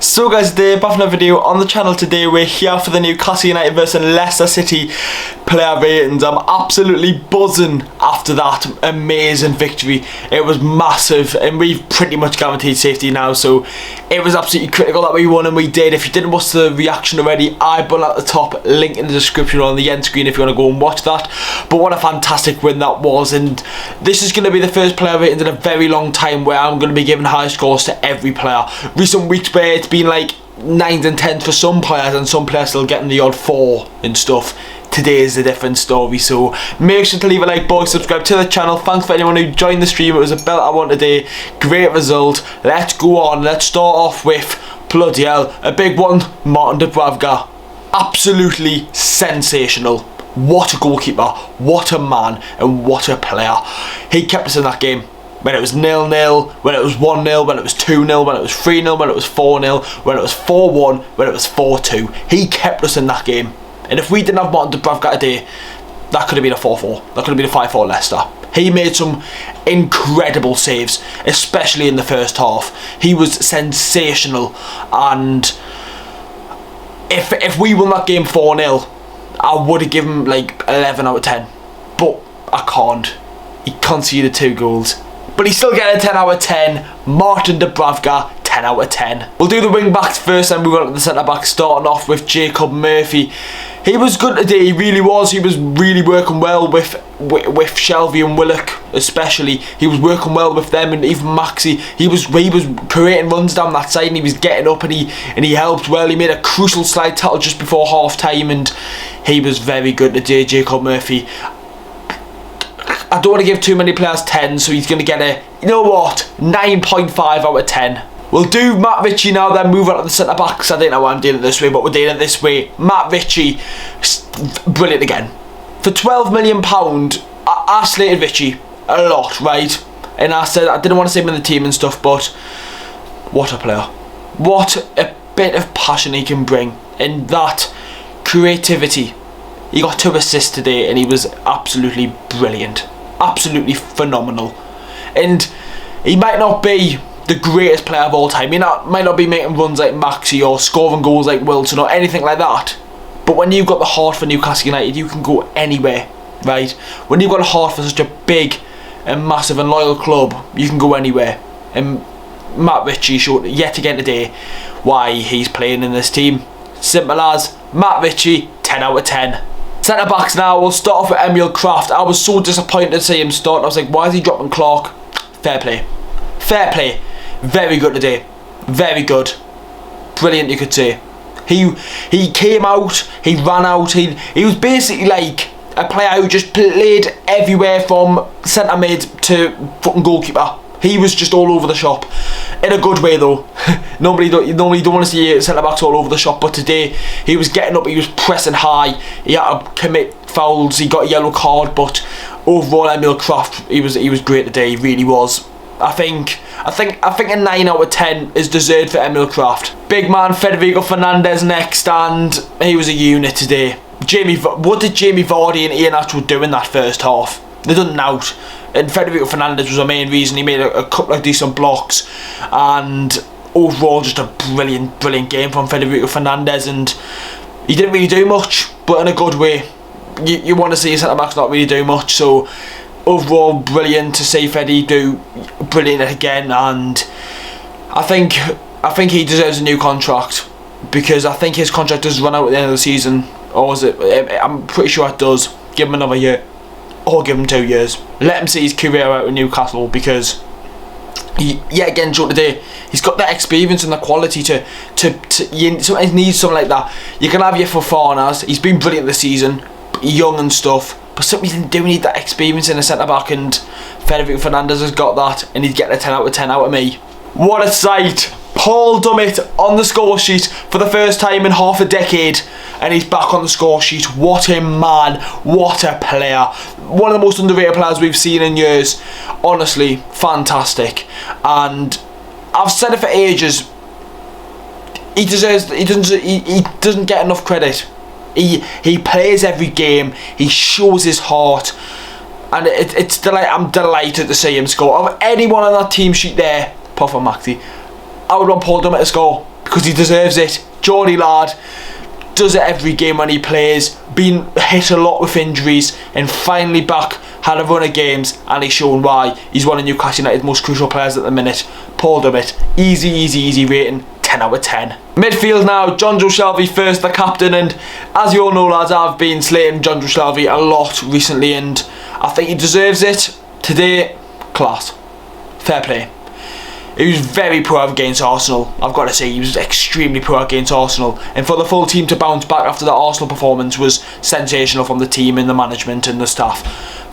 So guys, today back in a video on the channel. Today we're here for the Newcastle United versus Leicester City player ratings. I'm absolutely buzzing after that amazing victory. It was massive and we've pretty much guaranteed safety now, so it was absolutely critical that we won, and we did. If you didn't watch the reaction already, I put at the top, link in the description or on the end screen if you want to go and watch that. But what a fantastic win that was, and this is going to be the first player ratings in a very long time where I'm going to be giving high scores to every player. Recent weeks where it's been like 9s and 10s for some players and some players still getting the odd 4 and stuff. Today is a different story, so make sure to leave a like, boys, subscribe to the channel. Thanks for anyone who joined the stream. It was a belt I won today. Great result. Let's go on. Let's start off with, bloody hell, a big one. Martin DUBRAVKA, absolutely sensational. What a goalkeeper, what a man, and what a player. He kept us in that game. When it was 0-0, when it was 1-0, when it was 2-0, when it was 3-0, when it was 4-0, when it was 4-1, when it was 4-2. He kept us in that game. And if we didn't have Martin DUBRAVKA today, that could have been a 4-4. That could have been a 5-4 Leicester. He made some incredible saves, especially in the first half. He was sensational. And if we won that game 4-0, I would have given him like 11 out of 10. But I can't. He conceded 2 goals. But he's still getting a 10 out of 10. Martin DUBRAVKA, 10 out of 10. We'll do the wing backs first and move on to the centre backs, starting off with Jacob Murphy. He was good today, he really was. He was really working well with Shelvey and Willock especially. He was working well with them, and even Maxi. He was creating runs down that side, and he was getting up, and he helped well. He made a crucial slide tackle just before half time, and he was very good today, Jacob Murphy. I don't want to give too many players 10, so he's going to get a, you know what, 9.5 out of 10. We'll do Matt Ritchie now, then move on to the centre backs. I don't know why I'm doing it this way, but we're doing it this way. Matt Ritchie, brilliant again. For £12 million, I slated Ritchie a lot, right? And I said I didn't want to see him in the team and stuff, but what a player. What a bit of passion he can bring, and that creativity. He got 2 assists today and he was absolutely brilliant. Absolutely phenomenal. And he might not be the greatest player of all time. He might not be making runs like Maxi or scoring goals like Wilson or anything like that. But when you've got the heart for Newcastle United, you can go anywhere, right? When you've got a heart for such a big and massive and loyal club, you can go anywhere. And Matt Ritchie showed yet again today why he's playing in this team. Simple as Matt Ritchie, 10 out of 10. Centre backs now, we'll start off with Emil Kraft. I was so disappointed to see him start. I was like, why is he dropping Clark? Fair play. Fair play. Very good today. Very good. Brilliant, you could say. He came out, he ran out, he was basically like a player who just played everywhere from centre mid to fucking goalkeeper. He was just all over the shop. In a good way though. Normally you don't want to see centre backs all over the shop, but today he was getting up, he was pressing high, he had to commit fouls, he got a yellow card, but overall Emil Kraft, he was great today, he really was. I think a 9 out of 10 is deserved for Emil Kraft. Big man FERNANDEZ next, and he was a unit today. What did Jamie Vardy and Ian Atwell do in that first half? They done out. And FERNANDEZ was the main reason. He made a couple of decent blocks, and overall just a brilliant game from FERNANDEZ, and he didn't really do much, but in a good way. You want to see centre backs not really do much, so overall brilliant to see Feddy do brilliant again, and I think he deserves a new contract, because I think his contract does run out at the end of the season, or is it? I'm pretty sure it does. Give him another year. Or give him 2 years. Let him see his career out in Newcastle, because yet again today he's got that experience and the quality to sometimes needs something like that. You can have your Fofanas, he's been brilliant this season, young and stuff, but sometimes you do need that experience in a centre back, and FERNANDEZ has got that, and he's getting a 10 out of 10 out of me. What a sight! Paul Dummett on the score sheet for the first time in half a decade, and he's back on the score sheet. What a man, what a player. One of the most underrated players we've seen in years. Honestly, fantastic. And I've said it for ages, he doesn't get enough credit. He plays every game, he shows his heart, and I'm delighted to see him score. Of anyone on that team sheet there, apart from Maxi, I would want Paul Dummett to score, because he deserves it. Geordie lad does it every game when he plays, been hit a lot with injuries and finally back, had a run of games, and he's shown why. He's one of Newcastle United's most crucial players at the minute. Paul Dummett, easy rating, 10 out of 10. Midfield now, Jonjo Shelvey first, the captain, and as you all know lads, I've been slating Jonjo Shelvey a lot recently and I think he deserves it. Today, class. Fair play. He was very poor against Arsenal, I've got to say. He was extremely poor against Arsenal, and for the full team to bounce back after the Arsenal performance was sensational from the team and the management and the staff.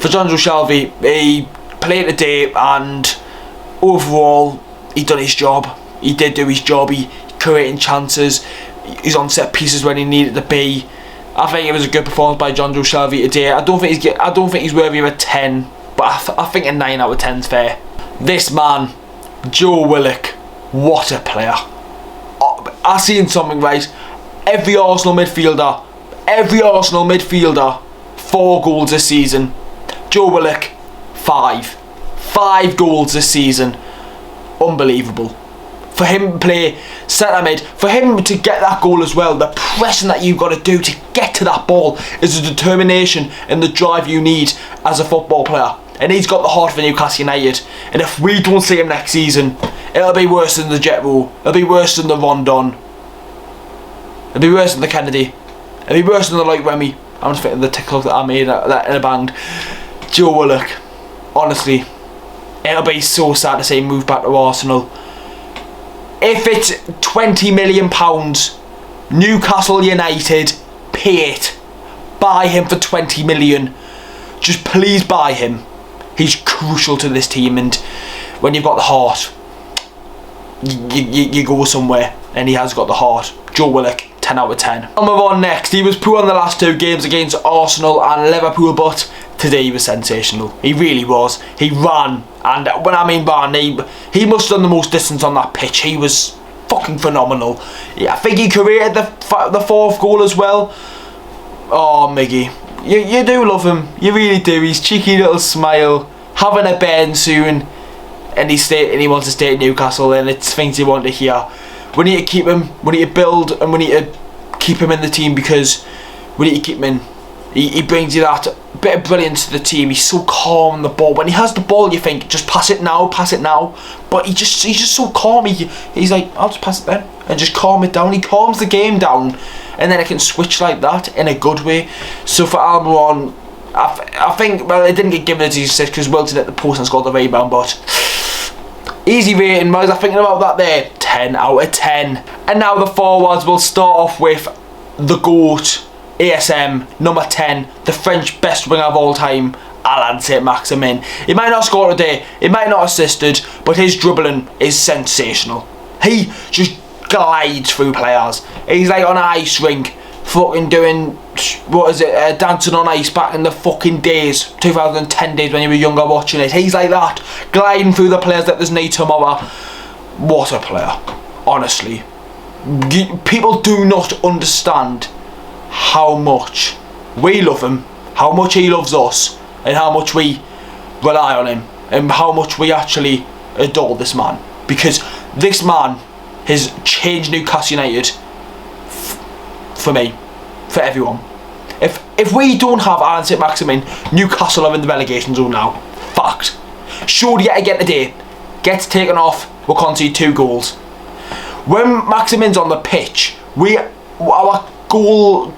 For Jonjo Shelvey, he played today and overall he done his job. He did do his job. He creating chances, he's on set pieces when he needed to be. I think it was a good performance by Jonjo Shelvey today. I don't think he's worthy of a 10, but I think a 9 out of 10 is fair. This man, Joe Willock, what a player. I've seen something, right? Every Arsenal midfielder, 4 goals this season. Joe Willock, 5 goals this season. Unbelievable. For him to play centre mid, for him to get that goal as well, the pressing that you've got to do to get to that ball is the determination and the drive you need as a football player. And he's got the heart for Newcastle United. And if we don't see him next season, it'll be worse than the Jet Row. It'll be worse than the Rondon. It'll be worse than the Kennedy. It'll be worse than the Like Remy. I'm just thinking of the TikTok that I made that in a band. Joe Willock, honestly, it'll be so sad to see him move back to Arsenal. If it's £20 million, Newcastle United, pay it. Buy him for 20 million. Just please buy him. He's crucial to this team, and when you've got the heart, you go somewhere, and he has got the heart. Joe Willock, 10 out of 10. I'll move on next. He was poor in the last 2 games against Arsenal and Liverpool, but today he was sensational. He really was. He ran, and when I mean ran, he must have done the most distance on that pitch. He was fucking phenomenal. Yeah, I think he created the 4th goal as well. Oh, Miggy. You do love him, you really do. His cheeky little smile, having a bairn soon, and he wants to stay at Newcastle, and it's things you want to hear. We need to keep him, we need to build, and we need to keep him in the team because we need to keep him in. He brings you that bit of brilliance to the team. He's so calm on the ball. When he has the ball, you think, just pass it now. But he's just so calm. He's like, I'll just pass it then, and just calm it down. He calms the game down, and then it can switch like that in a good way. So for Almiron, I think, well, it didn't get given as he said because Wilton at the post and scored the rebound, but easy rating. What was I thinking about that there? 10 out of 10. And now the forwards will start off with the GOAT, ASM, number 10, the French best winger of all time, saint-maximin. He might not score today, he might not assisted, but his dribbling is sensational. He just glides through players. He's like on an ice rink, fucking doing, dancing on ice back in the fucking days, 2010 days when you were younger watching it. He's like that, gliding through the players like there's no tomorrow. What a player, honestly. People do not understand how much we love him, how much he loves us, and how much we rely on him, and how much we actually adore this man, because this man has changed Newcastle United for me, for everyone. If we don't have saint-maximin, Newcastle are in the relegation zone now. Fact. Surely yet again today, gets taken off, we'll concede 2 goals. When Maximin's on the pitch, our goal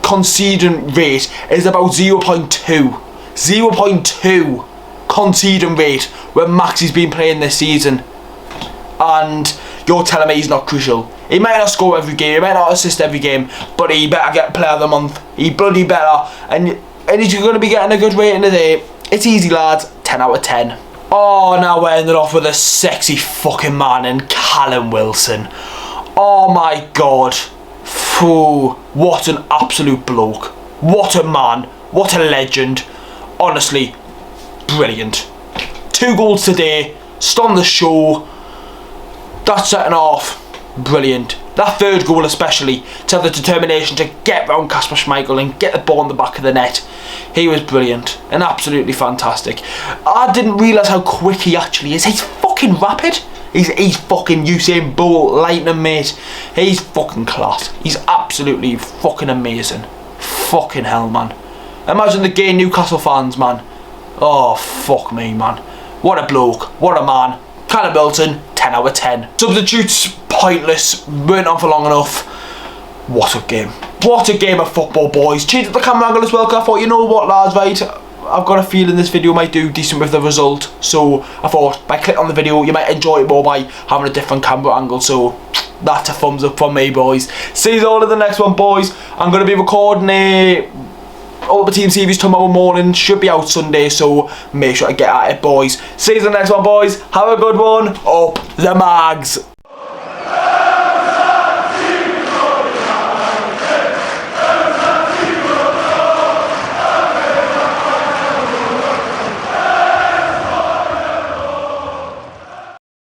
conceding rate is about 0.2 conceding rate when Maxi's been playing this season, and you're telling me he's not crucial. He might not score every game, he might not assist every game, but he better get player of the month. He bloody better, and he's going to be getting a good rating today. It's easy lads, 10 out of 10. Oh, now we're ending off with a sexy fucking man in Callum Wilson. Oh my god. Phew, what an absolute bloke. What a man. What a legend. Honestly, brilliant. 2 goals today. Stole the show. That setting off, brilliant. That 3rd goal especially, to have the determination to get round Kasper Schmeichel and get the ball in the back of the net. He was brilliant and absolutely fantastic. I didn't realise how quick he actually is. He's fucking rapid. He's fucking Usain Bolt, lightning, mate. He's fucking class. He's absolutely fucking amazing. Fucking hell, man. Imagine the gay Newcastle fans, man. Oh, fuck me, man. What a bloke. What a man. Callum Wilson, 10 out of 10. Substitutes, pointless. Weren't on for long enough. What a game. What a game of football, boys. Changed the camera angle as well, because I thought, you know what, lads, right? I've got a feeling this video might do decent with the result. So I thought, by clicking on the video, you might enjoy it more by having a different camera angle. So that's a thumbs up from me, boys. See you all in the next one, boys. I'm going to be recording all the team series tomorrow morning. Should be out Sunday, so make sure to get at it, boys. See you in the next one, boys. Have a good one. Up the mags.